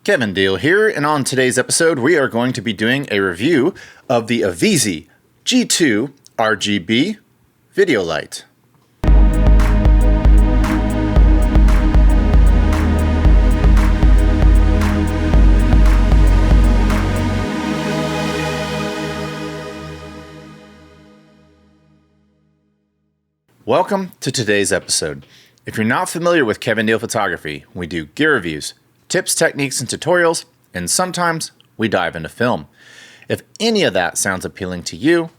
Kevin Deal here, and on today's episode we are going to be doing a review of the IVISII G2 RGB video light. Welcome to today's episode. If you're not familiar with Kevin Deal Photography, we do gear reviews, tips, techniques, and tutorials, and sometimes we dive into film. If any of that sounds appealing to you,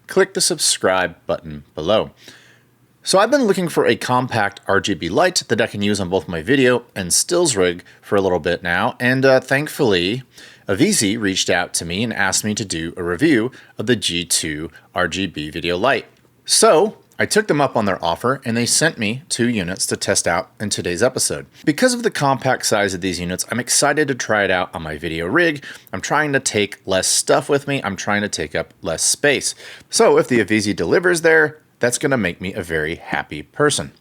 click the subscribe button below. So I've been looking for a compact RGB light that I can use on both my video and stills rig for a little bit now, and thankfully IVISII reached out to me and asked me to do a review of the G2 RGB video light. So I took them up on their offer and they sent me 2 units to test out in today's episode. Because of the compact size of these units, I'm excited to try it out on my video rig. I'm trying to take less stuff with me. I'm trying to take up less space. So if the IVISII delivers there, that's going to make me a very happy person.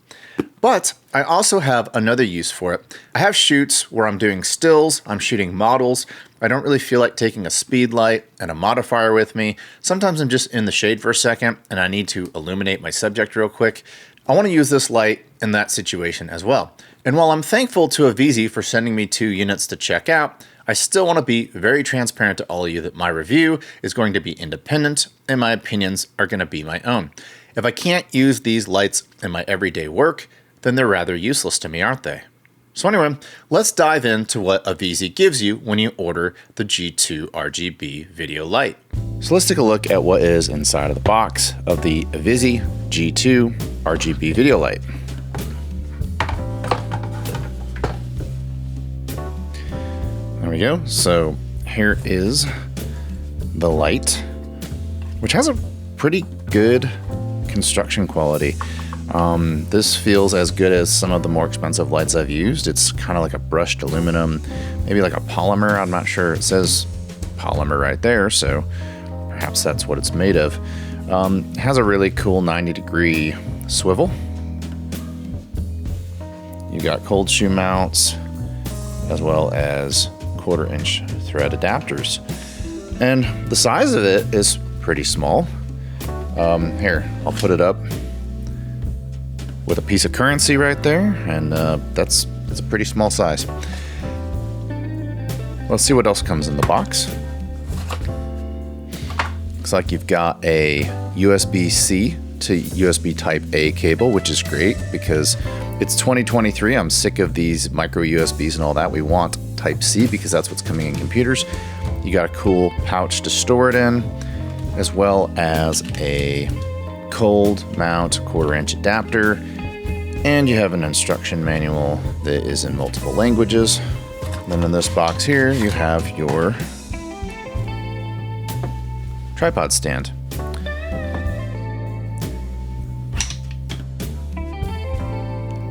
But I also have another use for it. I have shoots where I'm doing stills, I'm shooting models. I don't really feel like taking a speed light and a modifier with me. Sometimes I'm just in the shade for a second and I need to illuminate my subject real quick. I want to use this light in that situation as well. And while I'm thankful to IVISII for sending me 2 units to check out, I still want to be very transparent to all of you that my review is going to be independent and my opinions are going to be my own. If I can't use these lights in my everyday work, then they're rather useless to me, aren't they? So anyway, let's dive into what IVISII gives you when you order the G2 RGB video light. So let's take a look at what is inside of the box of the IVISII G2 RGB video light. There we go. So here is the light, which has a pretty good construction quality. This feels as good as some of the more expensive lights I've used. It's kind of like a brushed aluminum, maybe like a polymer. I'm not sure. It says polymer right there, so perhaps that's what it's made of. It has a really cool 90-degree swivel. You got cold shoe mounts as well as 1/4-inch thread adapters. And the size of it is pretty small. Here, I'll put it up with a piece of currency right there, and it's a pretty small size. Let's see what else comes in the box. Looks like you've got a USB-C to USB Type-A cable, which is great because it's 2023. I'm sick of these micro USBs and all that. We want Type-C because that's what's coming in computers. You got a cool pouch to store it in, as well as a cold mount 1/4-inch adapter, and you have an instruction manual that is in multiple languages. And then in this box here you have your tripod stand.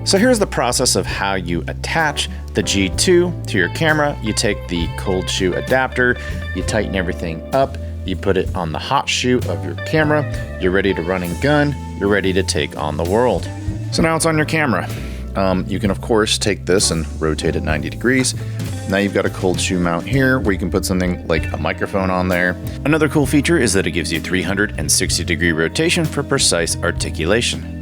So here's the process of how you attach the G2 to your camera. You take the cold shoe adapter, you tighten everything up, you put it on the hot shoe of your camera, you're ready to run and gun, you're ready to take on the world. So now it's on your camera. You can of course take this and rotate it 90 degrees. Now you've got a cold shoe mount here where you can put something like a microphone on there. Another cool feature is that it gives you 360-degree rotation for precise articulation.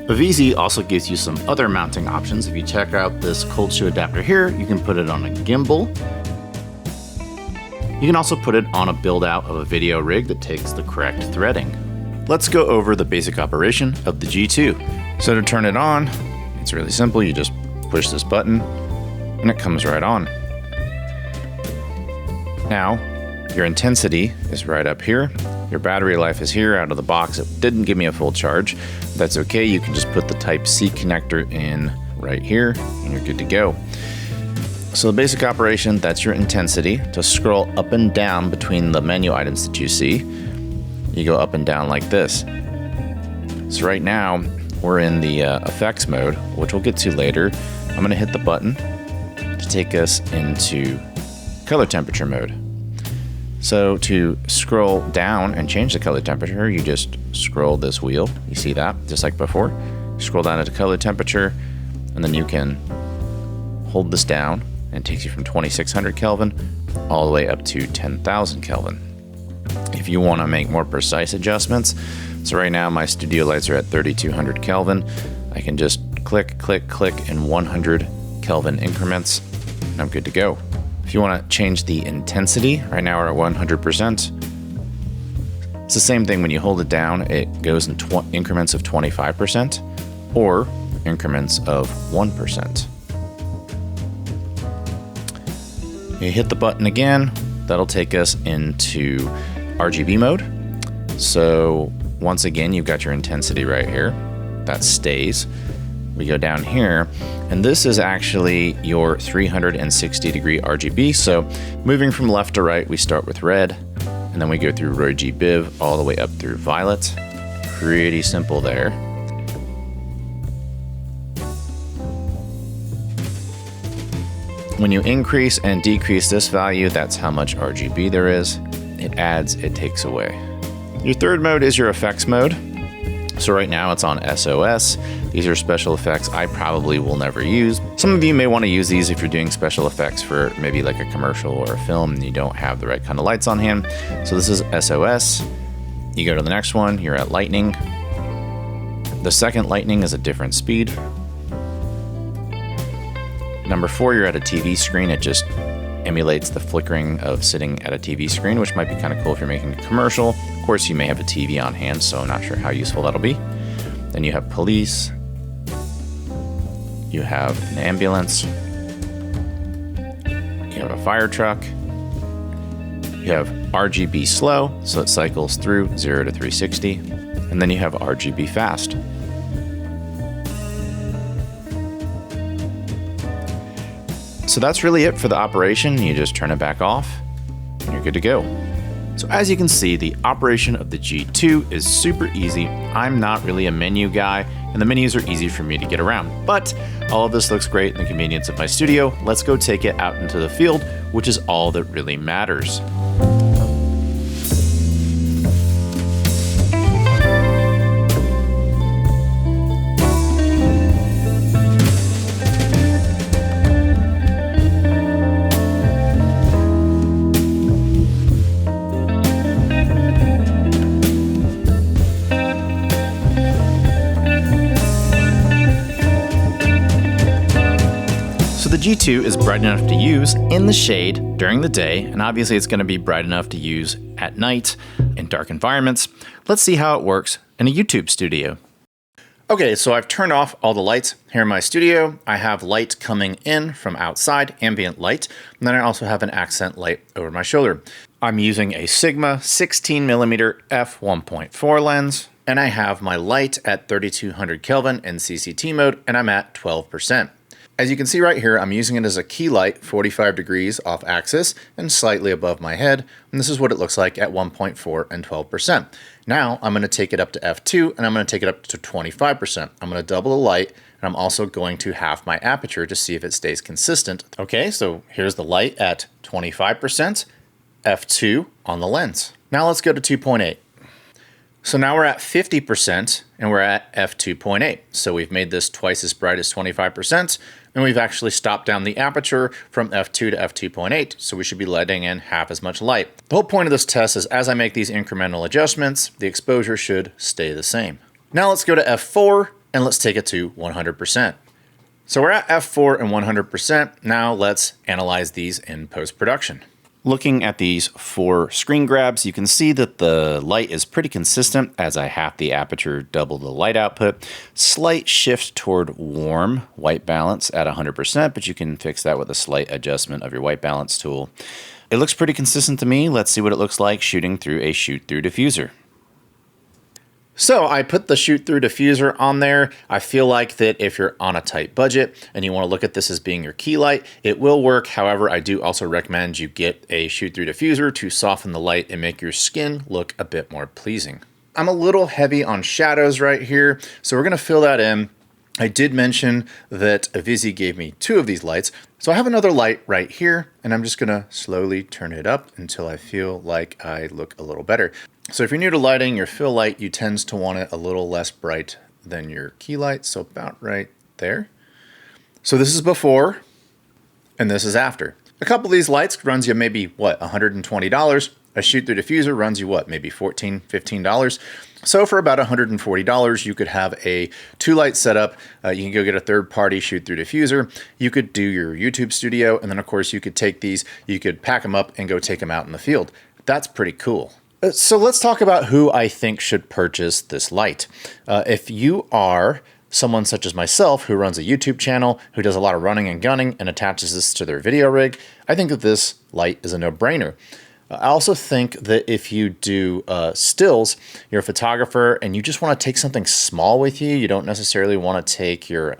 IVISII also gives you some other mounting options. If you check out this cold shoe adapter here, you can put it on a gimbal. You can also put it on a build out of a video rig that takes the correct threading. Let's go over the basic operation of the G2. So to turn it on, it's really simple. You just push this button and it comes right on. Now, your intensity is right up here. Your battery life is here out of the box. It didn't give me a full charge. That's okay. You can just put the Type-C connector in right here and you're good to go. So the basic operation, that's your intensity. To scroll up and down between the menu items that you see, you go up and down like this. So right now, we're in the effects mode, which we'll get to later. I'm gonna hit the button to take us into color temperature mode. So to scroll down and change the color temperature, you just scroll this wheel. You see that, just like before. Scroll down to color temperature, and then you can hold this down and it takes you from 2600 Kelvin all the way up to 10,000 Kelvin. If you want to make more precise adjustments, so right now my studio lights are at 3200 Kelvin. I can just click, click, click in 100 Kelvin increments, and I'm good to go. If you want to change the intensity, right now we're at 100%. It's the same thing when you hold it down, it goes in increments of 25% or increments of 1%. You hit the button again, that'll take us into RGB mode. So once again, you've got your intensity right here. That stays. We go down here, and this is actually your 360 degree RGB. So moving from left to right, we start with red, and then we go through RGB all the way up through violet. Pretty simple there. When you increase and decrease this value, that's how much RGB there is. It adds, it takes away. Your third mode is your effects mode. So right now it's on SOS. These are special effects I probably will never use. Some of you may want to use these if you're doing special effects for maybe like a commercial or a film and you don't have the right kind of lights on hand. So this is SOS. You go to the next one, you're at lightning. The second lightning is a different speed. Number 4, you're at a TV screen. It just emulates the flickering of sitting at a TV screen, which might be kind of cool if you're making a commercial. Of course, you may have a TV on hand, so I'm not sure how useful that'll be. Then you have police. You have an ambulance. You have a fire truck. You have RGB slow, so it cycles through 0 to 360. And then you have RGB fast. So that's really it for the operation. You just turn it back off and you're good to go. So as you can see, the operation of the G2 is super easy. I'm not really a menu guy, and the menus are easy for me to get around. But all of this looks great in the convenience of my studio. Let's go take it out into the field, which is all that really matters. So the G2 is bright enough to use in the shade during the day, and obviously it's going to be bright enough to use at night in dark environments. Let's see how it works in a YouTube studio. Okay, so I've turned off all the lights here in my studio. I have light coming in from outside, ambient light, and then I also have an accent light over my shoulder. I'm using a Sigma 16mm f1.4 lens, and I have my light at 3200 Kelvin in CCT mode, and I'm at 12%. As you can see right here, I'm using it as a key light, 45 degrees off axis and slightly above my head. And this is what it looks like at 1.4 and 12%. Now I'm going to take it up to f2 and I'm going to take it up to 25%. I'm going to double the light and I'm also going to half my aperture to see if it stays consistent. Okay, so here's the light at 25%, f2 on the lens. Now let's go to 2.8. So now we're at 50% and we're at f2.8. So we've made this twice as bright as 25%, and we've actually stopped down the aperture from f2 to f2.8, so we should be letting in half as much light. The whole point of this test is as I make these incremental adjustments, the exposure should stay the same. Now let's go to f4 and let's take it to 100%. So we're at f4 and 100%. Now let's analyze these in post-production. Looking at these 4 screen grabs, you can see that the light is pretty consistent as I half the aperture, double the light output. Slight shift toward warm white balance at 100%, but you can fix that with a slight adjustment of your white balance tool. It looks pretty consistent to me. Let's see what it looks like shooting through a shoot-through diffuser. So I put the shoot-through diffuser on there. I feel like that if you're on a tight budget and you want to look at this as being your key light, it will work. However, I do also recommend you get a shoot-through diffuser to soften the light and make your skin look a bit more pleasing. I'm a little heavy on shadows right here, so we're going to fill that in. I did mention that IVISII gave me 2 of these lights. So I have another light right here, and I'm just going to slowly turn it up until I feel like I look a little better. So if you're new to lighting, your fill light, you tend to want it a little less bright than your key light, so about right there. So this is before. and this is after. A couple of these lights runs you maybe, what, $120. A shoot-through diffuser runs you, what, maybe $14, $15. So for about $140, you could have a 2-light setup. You can go get a third-party shoot-through diffuser. You could do your YouTube studio, and then, of course, you could take these, you could pack them up and go take them out in the field. That's pretty cool. So let's talk about who I think should purchase this light. If you are someone such as myself who runs a YouTube channel, who does a lot of running and gunning and attaches this to their video rig, I think that this light is a no-brainer. I also think that if you do stills, you're a photographer and you just want to take something small with you, you don't necessarily want to take your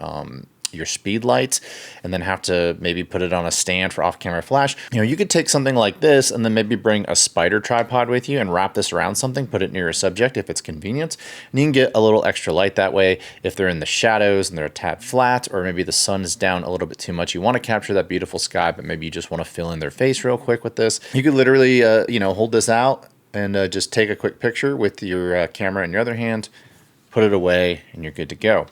speed lights and then have to maybe put it on a stand for off-camera flash. You know, you could take something like this and then maybe bring a spider tripod with you and wrap this around something, put it near a subject if it's convenient. And you can get a little extra light that way if they're in the shadows and they're a tad flat, or maybe the sun is down a little bit too much. You want to capture that beautiful sky, but maybe you just want to fill in their face real quick with this. You could literally, hold this out and just take a quick picture with your camera in your other hand, put it away, and you're good to go.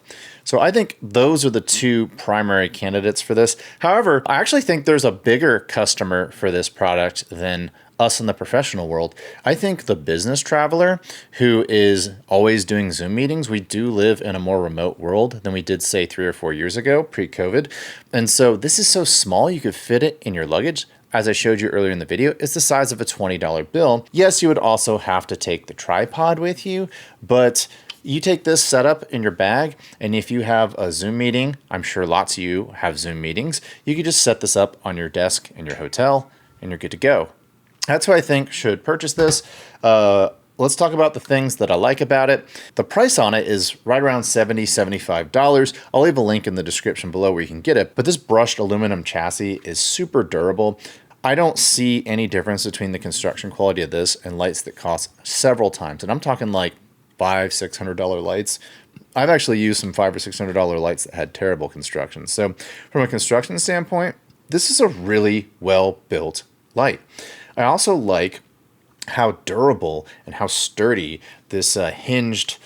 So I think those are the two primary candidates for this. However, I actually think there's a bigger customer for this product than us in the professional world. I think the business traveler who is always doing Zoom meetings, we do live in a more remote world than we did, say, 3 or 4 years ago, pre-COVID. And so this is so small, you could fit it in your luggage. As I showed you earlier in the video, it's the size of a $20 bill. Yes, you would also have to take the tripod with you, but you take this setup in your bag, and if you have a Zoom meeting, I'm sure lots of you have Zoom meetings, you could just set this up on your desk in your hotel, and you're good to go. That's who I think should purchase this. Let's talk about the things that I like about it. The price on it is right around $70, $75. I'll leave a link in the description below where you can get it, but this brushed aluminum chassis is super durable. I don't see any difference between the construction quality of this and lights that cost several times, and I'm talking like $500, $600 lights. I've actually used some $500 or $600 lights that had terrible construction. So from a construction standpoint, this is a really well-built light. I also like how durable and how sturdy this hinged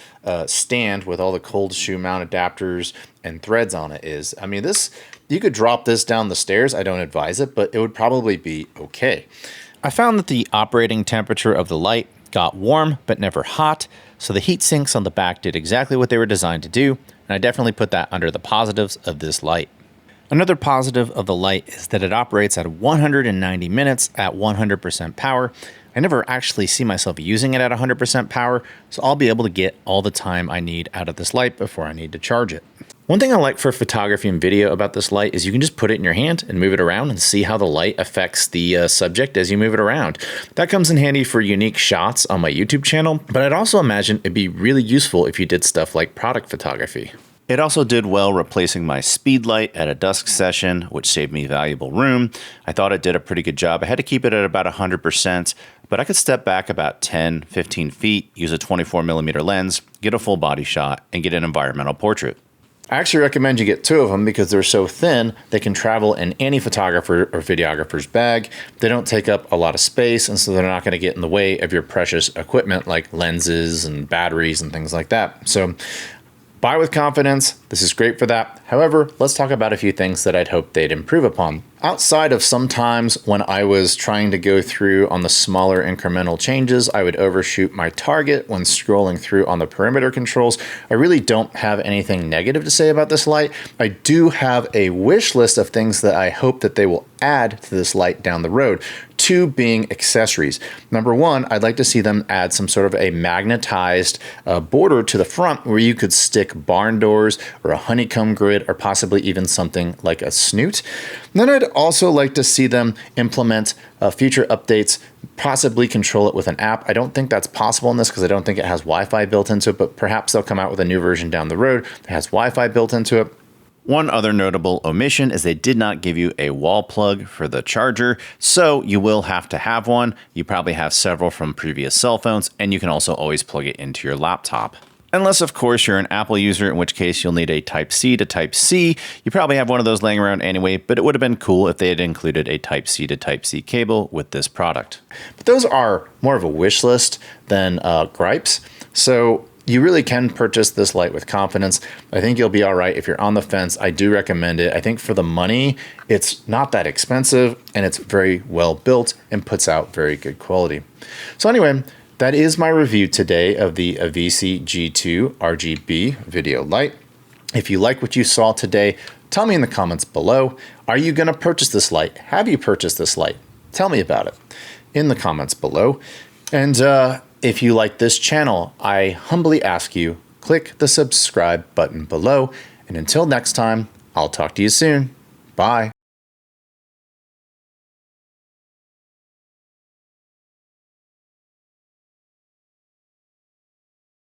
stand with all the cold shoe mount adapters and threads on it is. I mean, this, you could drop this down the stairs. I don't advise it, but it would probably be okay. I found that the operating temperature of the light got warm, but never hot. So the heat sinks on the back did exactly what they were designed to do. And I definitely put that under the positives of this light. Another positive of the light is that it operates at 190 minutes at 100% power. I never actually see myself using it at 100% power, so I'll be able to get all the time I need out of this light before I need to charge it. One thing I like for photography and video about this light is you can just put it in your hand and move it around and see how the light affects the subject as you move it around. That comes in handy for unique shots on my YouTube channel, but I'd also imagine it'd be really useful if you did stuff like product photography. It also did well replacing my speed light at a dusk session, which saved me valuable room. I thought it did a pretty good job. I had to keep it at about 100%, but I could step back about 10, 15 feet, use a 24mm lens, get a full body shot, and get an environmental portrait. I actually recommend you get 2 of them because they're so thin, they can travel in any photographer or videographer's bag. They don't take up a lot of space, and so they're not going to get in the way of your precious equipment like lenses and batteries and things like that. So buy with confidence. This is great for that. However, let's talk about a few things that I'd hope they'd improve upon. Outside of sometimes when I was trying to go through on the smaller incremental changes, I would overshoot my target when scrolling through on the perimeter controls. I really don't have anything negative to say about this light. I do have a wish list of things that I hope that they will add to this light down the road. 2 being accessories. Number 1, I'd like to see them add some sort of a magnetized border to the front where you could stick barn doors or a honeycomb grid or possibly even something like a snoot. And then I'd also like to see them implement future updates, possibly control it with an app. I don't think that's possible in this because I don't think it has Wi-Fi built into it, but perhaps they'll come out with a new version down the road that has Wi-Fi built into it. One other notable omission is they did not give you a wall plug for the charger, so you will have to have one. You probably have several from previous cell phones, and you can also always plug it into your laptop. Unless, of course, you're an Apple user, in which case you'll need a Type-C to Type-C. You probably have one of those laying around anyway, but it would have been cool if they had included a Type-C to Type-C cable with this product. But those are more of a wish list than gripes. So you really can purchase this light with confidence. I think you'll be all right. If you're on the fence, I do recommend it. I think for the money, it's not that expensive and it's very well built and puts out very good quality. So anyway, that is my review today of the IVISII G2 RGB video light. If you like what you saw today, tell me in the comments below. Are you going to purchase this light? Have you purchased this light? Tell me about it in the comments below. And if you like this channel, I humbly ask you, click the subscribe button below. And until next time, I'll talk to you soon. Bye.